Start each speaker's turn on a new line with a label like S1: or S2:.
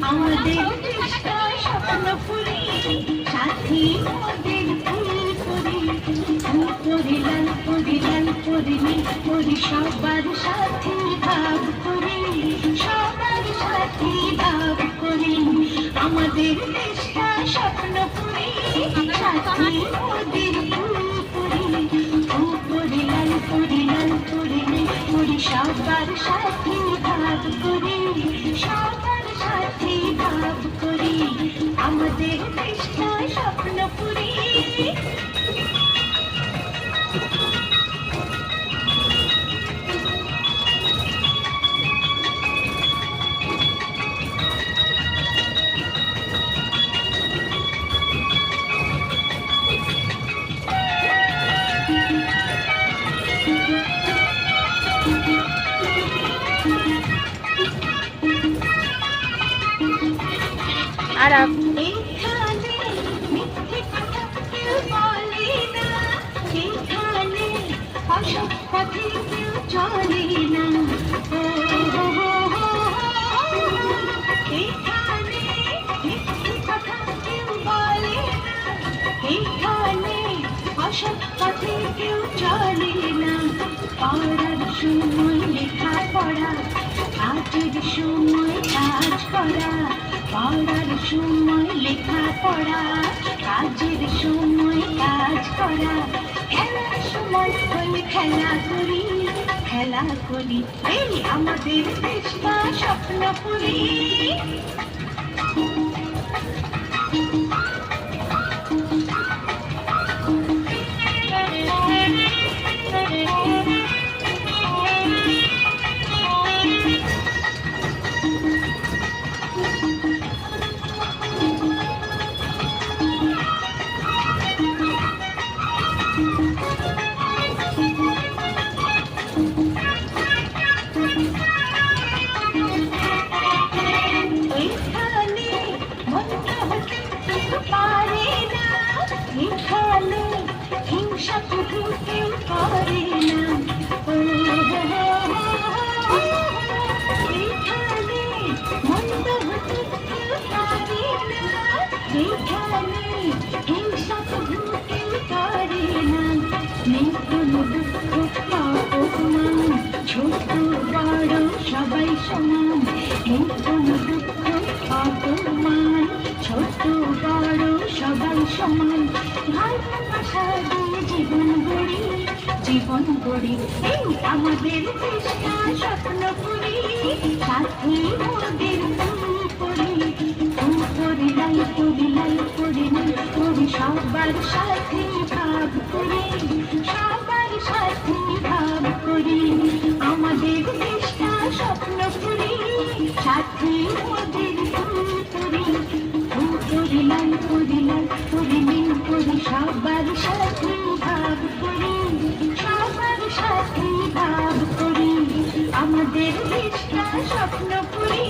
S1: আমাদের চেষ্টা স্বপ্ন পুরি সাথী মোদের ফুল পুরি পুরি লাল পুরি লাল পুরি পুরি সবার সাথী ভাব করি সবার সাথী ভাব করি আমাদের চেষ্টা স্বপ্ন পুরি সাথী মোদের ফুল পুরি পুরি লাল পুরি লাল পুরি পুরি সবার সাথী ভাব করি সবার সাথী ভাব করি আমাদের চেষ্টা স্বপ্ন পুরি
S2: আর
S1: এখানে মিথ্যে কথা কেউ বলে না এখানে অসৎ পথে কেউ চলে না এখানে মিথ্যে কথা কেউ বলে না এখানে অসৎ পথে কেউ চলে না পড়ার সময় লেখা পড়া কাজের সময় কাজ করা পড়ার সময় লেখা পড়া কাজের সময় কাজ করা খেলার সময় হলে খেলা করি এই আমাদের চেষ্টা স্বপ্ন পুরি এখানে হিংসা শুধু কেউ করে না এখানে মন্দ হতে কেউ পারে না এখানে হিংসা শুধু কেউ করে না নেই কোনো দুঃখ অপমান ছোট বড় সবাই সমান নেই কোনো দুঃখ অপমান ছোট বড় সবাই সমান ভালোবাসা দিয়ে জীবন গড়ি এই আমাদের চেষ্টা স্বপ্ন পুরি সাথী মোদের পুরি লাই পুরি সবার সাথে ভাব করি সবার সাথে ভাব করি আমাদের চেষ্টা স্বপ্ন পুরি সাথী মোদের পুরি লাই পুরি সবার সাথে ভাব করি সবার সাথে ভাব করি আমাদের চেষ্টা স্বপ্ন পুরি